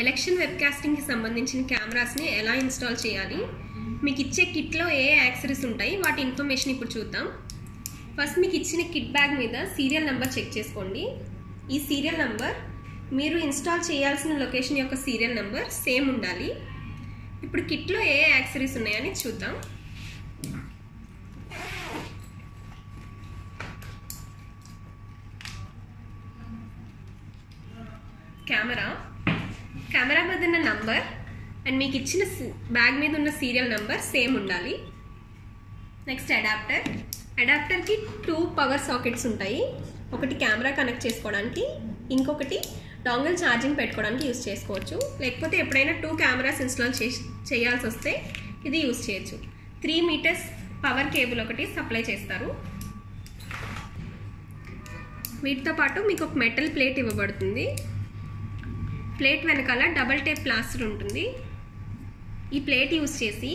Election వెబ్కాస్టింగ్కి సంబంధించిన కెమెరాస్ని ఎలా install చేయాలి, మీకు ఇచ్చే కిట్లో ఏ యాక్సెసరీస్ ఉంటాయి, వాటి ఇన్ఫర్మేషన్ ఇప్పుడు చూద్దాం. ఫస్ట్ మీకు ఇచ్చిన కిట్ బ్యాగ్ మీద సీరియల్ నెంబర్ చెక్ చేసుకోండి. ఈ సీరియల్ నెంబర్ మీరు ఇన్స్టాల్ చేయాల్సిన లొకేషన్ యొక్క సీరియల్ నెంబర్ సేమ్ ఉండాలి. ఇప్పుడు కిట్లో ఏ యాక్సెసరీస్ ఉన్నాయని చూద్దాం. కెమెరా మీద ఉన్న నంబర్ అండ్ మీకు ఇచ్చిన బ్యాగ్ మీద ఉన్న సీరియల్ నెంబర్ సేమ్ ఉండాలి. నెక్స్ట్ అడాప్టర్కి 2 పవర్ సాకెట్స్ ఉంటాయి. ఒకటి కెమెరా కనెక్ట్ చేసుకోవడానికి, ఇంకొకటి డాంగిల్ ఛార్జింగ్ పెట్టుకోవడానికి యూజ్ చేసుకోవచ్చు. లేకపోతే ఎప్పుడైనా 2 కెమెరాస్ ఇన్స్టాల్ చేయాల్సి వస్తే ఇది యూజ్ చేయొచ్చు. 3 మీటర్స్ పవర్ కేబుల్ ఒకటి సప్లై చేస్తారు. వీటితో పాటు మీకు ఒక మెటల్ ప్లేట్ ఇవ్వబడుతుంది. ప్లేట్ వెనకాల డబల్ టేప్ ప్లాస్టర్ ఉంటుంది. ఈ ప్లేట్ యూజ్ చేసి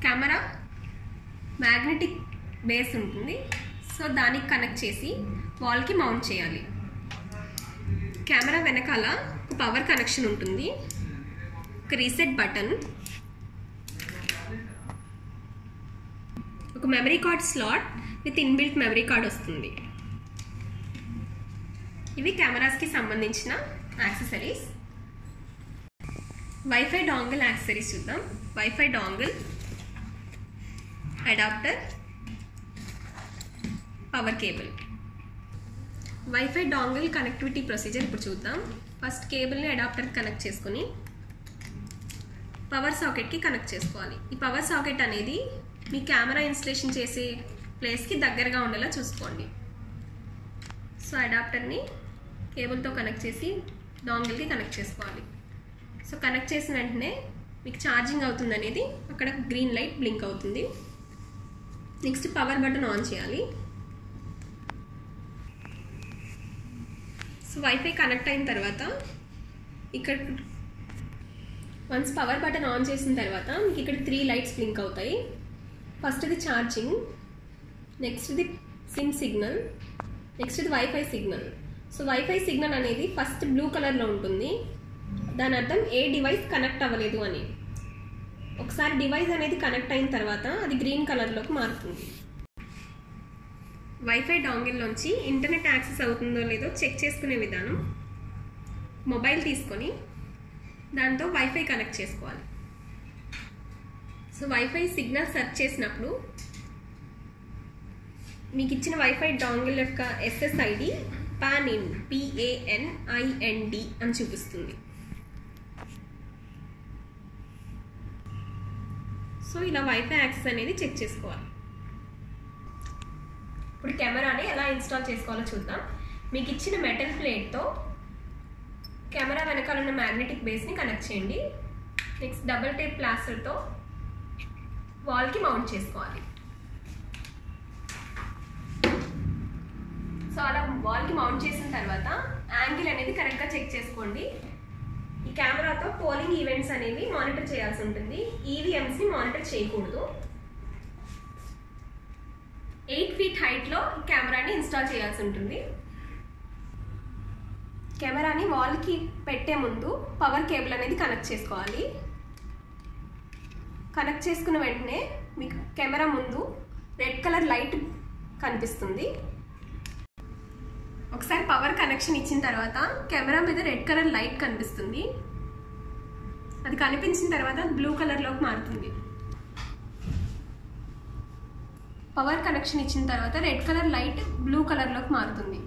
కెమెరా మ్యాగ్నెటిక్ బేస్ ఉంటుంది, సో దానికి కనెక్ట్ చేసి వాల్కి మౌంట్ చేయాలి. కెమెరా వెనకాల ఒక పవర్ కనెక్షన్ ఉంటుంది, ఒక రీసెట్ బటన్, ఒక memory card slot with inbuilt memory card వస్తుంది. ఇవి కెమెరాస్కి సంబంధించిన యాక్సెసరీస్. వైఫై డాంగిల్ యాక్సెసరీస్ చూద్దాం. Wifi dongle, adapter, power cable. Wifi dongle connectivity procedure ఇప్పుడు చూద్దాం. ఫస్ట్ కేబుల్ని అడాప్టర్కి కనెక్ట్ చేసుకుని పవర్ సాకెట్కి కనెక్ట్ చేసుకోవాలి. ఈ పవర్ సాకెట్ అనేది మీ కెమెరా ఇన్స్టలేషన్ చేసే ప్లేస్కి దగ్గరగా ఉండేలా చూసుకోండి. సో అడాప్టర్ని కేబుల్తో కనెక్ట్ చేసి డాంగిల్కి కనెక్ట్ చేసుకోవాలి. సో కనెక్ట్ చేసిన వెంటనే మీకు ఛార్జింగ్ అవుతుంది అనేది అక్కడ గ్రీన్ లైట్ బ్లింక్ అవుతుంది. నెక్స్ట్ పవర్ బటన్ ఆన్ చేయాలి. సో వైఫై కనెక్ట్ అయిన తర్వాత ఇక్కడ వన్స్ పవర్ బటన్ ఆన్ చేసిన తర్వాత మీకు ఇక్కడ 3 లైట్స్ బ్లింక్ అవుతాయి. ఫస్ట్ ఇది ఛార్జింగ్, నెక్స్ట్ ఇది సిమ్ సిగ్నల్, నెక్స్ట్ ఇది wifi signal. So wifi signal అనేది ఫస్ట్ బ్లూ కలర్లో ఉంటుంది. దాని అర్థం ఏ డివైస్ కనెక్ట్ అవ్వలేదు అని. ఒకసారి డివైస్ అనేది కనెక్ట్ అయిన తర్వాత అది గ్రీన్ కలర్లోకి మారుతుంది. వైఫై డాంగిల్లోంచి ఇంటర్నెట్ యాక్సెస్ అవుతుందో లేదో చెక్ చేసుకునే విధానం, మొబైల్ తీసుకొని దాంతో వైఫై కనెక్ట్ చేసుకోవాలి. సో వైఫై సిగ్నల్ సెర్చ్ చేసినప్పుడు మీకు ఇచ్చిన వైఫై డాంగిల్ యొక్క SSID PANIND PANIND అని చూపిస్తుంది. సో ఇలా వైఫై యాక్సెస్ అనేది చెక్ చేసుకోవాలి. ఇప్పుడు కెమెరాని ఎలా ఇన్స్టాల్ చేసుకోవాలో చూద్దాం. మీకు ఇచ్చిన మెటల్ ప్లేట్తో కెమెరా వెనకాల ఉన్న మ్యాగ్నెటిక్ బేస్ని కనెక్ట్ చేయండి. నెక్స్ట్ డబుల్ టేప్ ప్లాస్టర్తో వాల్కి మౌంట్ చేసుకోవాలి. సో అలా వాల్కి మౌంట్ చేసిన తర్వాత యాంగిల్ అనేది కరెక్ట్గా చెక్ చేసుకోండి. ఈ కెమెరాతో పోలింగ్ ఈవెంట్స్ అనేవి మానిటర్ చేయాల్సి ఉంటుంది. ఈవీఎంస్ని మానిటర్ చేయకూడదు. 8 ఫీట్ హైట్లో ఈ కెమెరాని ఇన్స్టాల్ చేయాల్సి ఉంటుంది. కెమెరాని వాల్కి పెట్టే ముందు పవర్ కేబుల్ అనేది కనెక్ట్ చేసుకోవాలి. కనెక్ట్ చేసుకున్న వెంటనే మీకు కెమెరా ముందు రెడ్ కలర్ లైట్ కనిపిస్తుంది. ఒకసారి పవర్ కనెక్షన్ ఇచ్చిన తర్వాత కెమెరా మీద రెడ్ కలర్ లైట్ కనిపిస్తుంది. అది కనిపించిన తర్వాత బ్లూ కలర్లోకి మారుతుంది. పవర్ కనెక్షన్ ఇచ్చిన తర్వాత రెడ్ కలర్ లైట్ బ్లూ కలర్లోకి మారుతుంది.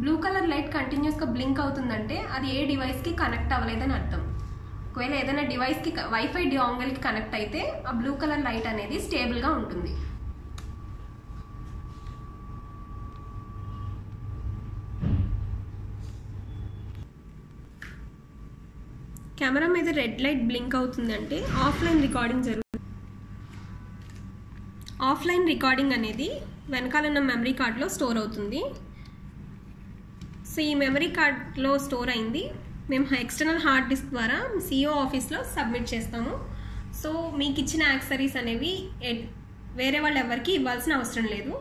బ్లూ కలర్ లైట్ కంటిన్యూస్గా బ్లింక్ అవుతుందంటే అది ఏ డివైస్కి కనెక్ట్ అవ్వలేదని అర్థం. ఒకవేళ ఏదైనా డివైస్కి వైఫై డాంగిల్కి కనెక్ట్ అయితే ఆ బ్లూ కలర్ లైట్ అనేది స్టేబుల్గా ఉంటుంది. కెమెరా మీద రెడ్ లైట్ బ్లింక్ అవుతుందంటే ఆఫ్లైన్ రికార్డింగ్ జరుగుతుంది. ఆఫ్లైన్ రికార్డింగ్ అనేది వెనకాల ఉన్న మెమరీ కార్డ్లో స్టోర్ అవుతుంది. సో ఈ మెమరీ కార్డ్లో స్టోర్ అయింది మేము ఎక్స్టర్నల్ హార్డ్ డిస్క్ ద్వారా CEO ఆఫీస్లో సబ్మిట్ చేస్తాము. సో మీకు ఇచ్చిన యాక్సెసరీస్ అనేవి వేరే వాళ్ళు ఎవరికి ఇవ్వాల్సిన అవసరం లేదు.